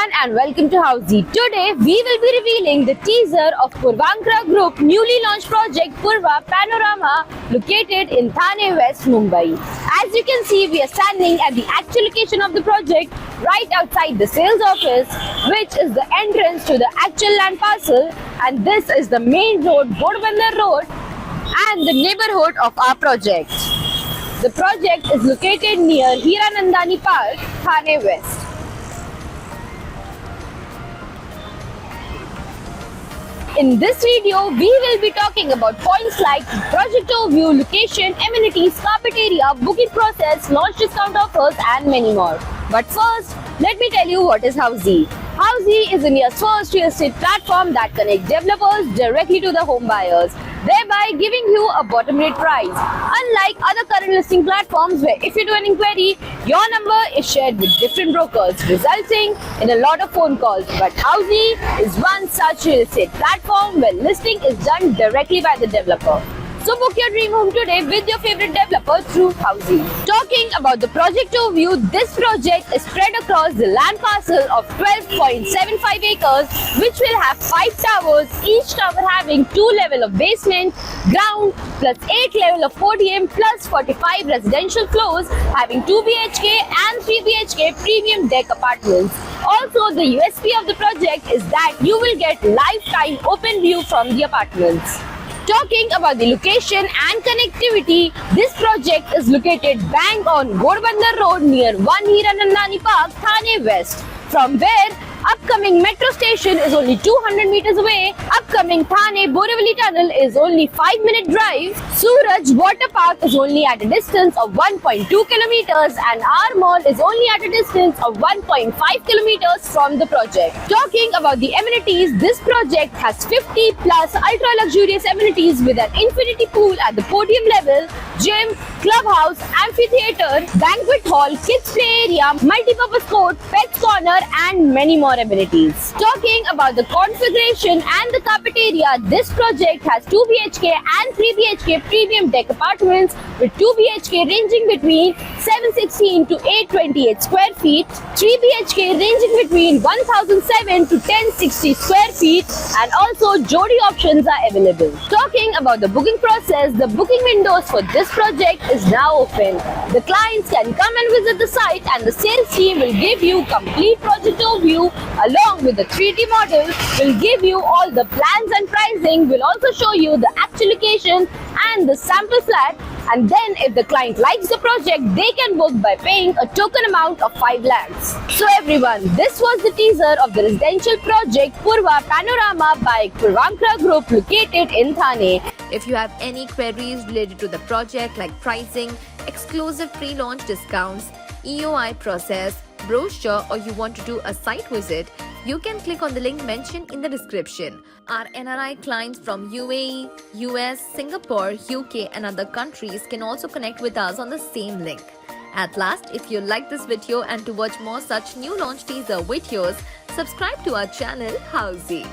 everyone and welcome to Housey. Today we will be revealing the teaser of Puravankara Group newly launched project Purva Panorama located in Thane West, Mumbai. As you can see, we are standing at the actual location of the project right outside the sales office, which is the entrance to the actual land parcel, and this is the main road, Ghodbunder Road, and the neighborhood of our project. The project is located near Hiranandani Park, Thane West. In this video, we will be talking about points like project overview, location, amenities, carpet area, booking process, launch discount offers, and many more. But first, let me tell you what is Housey. Housey is India's first real estate platform that connects developers directly to the home buyers, thereby giving you a bottom rate price. Unlike other current listing platforms where if you do an inquiry, your number is shared with different brokers, resulting in a lot of phone calls. But Housey is one such real estate platform where listing is done directly by the developer. So book your dream home today with your favorite developer through Housey. Talking about the project overview, this project is spread across the land parcel of 12.75 acres, which will have 5 towers, each tower having 2 levels of basement, ground, plus 8 levels of podium, plus 45 residential floors, having 2 BHK and 3 BHK premium deck apartments. Also, the USP of the project is that you will get lifetime open view from the apartments. Talking about the location and connectivity, this project is located bang on Ghodbunder Road near 1 Hiranandani Park, Thane West, from where upcoming metro station is only 200 meters away. Upcoming Thane Borivali Tunnel is only 5-minute drive. Suraj Water Park is only at a distance of 1.2 kilometers and our mall is only at a distance of 1.5 kilometers from the project. Talking about the amenities, this project has 50 plus ultra luxurious amenities with an infinity pool at the podium level, gym, clubhouse, amphitheater, banquet hall, kids play area, multi-purpose court, pets corner, and many more amenities. Talking about the configuration and the carpet area, this project has 2 BHK and 3 BHK premium deck apartments with 2 BHK ranging between 716 to 828 square feet, 3 BHK ranging between 1007 to 1060 square feet, and also Jodi options are available. Talking about the booking process, the booking windows for this project is now open. The clients can come and visit the site and the sales team will give you complete project overview along with the 3D model, will give you all the plans and pricing, will also show you the actual location and the sample flat, and then if the client likes the project, they can book by paying a token amount of 5 lakhs. So everyone, this was the teaser of the residential project Purva Panorama by Puravankara Group located in Thane. If you have any queries related to the project like pricing, exclusive pre-launch discounts, EOI process, brochure, or you want to do a site visit, you can click on the link mentioned in the description. Our NRI clients from UAE, US, Singapore, UK and other countries can also connect with us on the same link. At last, if you like this video and to watch more such new launch teaser videos, subscribe to our channel Housey.